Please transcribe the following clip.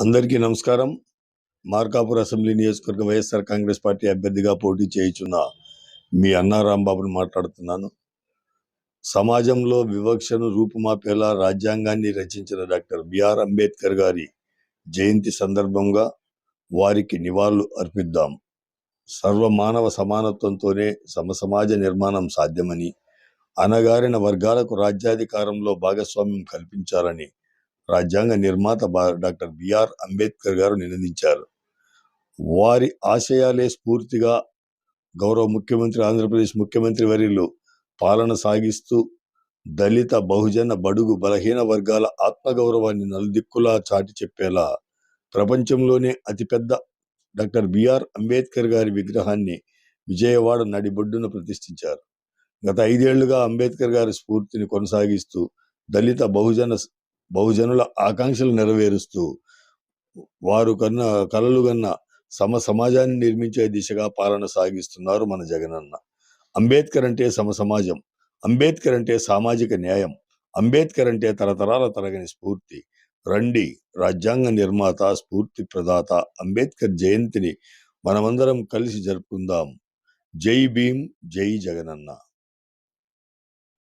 అందరికీ నమస్కారం. మార్కాపురం అసెంబ్లీ నియోజకవర్గ వైఎస్ఆర్ కాంగ్రెస్ పార్టీ అభ్యర్థిగా పోటీ చేయుచున్న మీ అన్నా రాంబాబుని మాట్లాడుతున్నాను. సమాజంలో వివక్షను రూపుమాపేలా రాజ్యాంగాన్ని రచించిన డాక్టర్ బిఆర్ అంబేద్కర్ గారి జయంతి సందర్భంగా వారికి నివాళులు అర్పిద్దాం. సర్వమానవ సమానత్వంతోనే సమసమాజ నిర్మాణం సాధ్యమని, అణగారిన వర్గాలకు రాజ్యాధికారంలో భాగస్వామ్యం కల్పించాలని రాజ్యాంగ నిర్మాత డాక్టర్ బిఆర్ అంబేద్కర్ గారు నినదించారు. వారి ఆశయాలే స్ఫూర్తిగా గౌరవ ముఖ్యమంత్రి, ఆంధ్రప్రదేశ్ ముఖ్యమంత్రి వర్యులు పాలన సాగిస్తూ దళిత, బహుజన, బడుగు, బలహీన వర్గాల ఆత్మగౌరవాన్ని నలుదిక్కులా చాటి చెప్పేలా ప్రపంచంలోనే అతిపెద్ద డాక్టర్ బిఆర్ అంబేద్కర్ గారి విగ్రహాన్ని విజయవాడ నడిబొడ్డున ప్రతిష్ఠించారు. గత 5 ఏళ్లుగా అంబేద్కర్ గారి స్ఫూర్తిని కొనసాగిస్తూ దళిత, బహుజనుల ఆకాంక్షలు నెరవేరుస్తూ వారు కలలు కన్న సమాజాన్ని నిర్మించే దిశగా పాలన సాగిస్తున్నారు మన జగనన్న. అంబేద్కర్ అంటే సమాజం, అంబేద్కర్ అంటే సామాజిక న్యాయం, అంబేద్కర్ అంటే తరతరాల తరగని స్ఫూర్తి. రండి, రాజ్యాంగ నిర్మాత, స్ఫూర్తి ప్రదాత అంబేద్కర్ జయంతిని మనమందరం కలిసి జరుపుకుందాం. జై భీమ్, జై జగనన్న.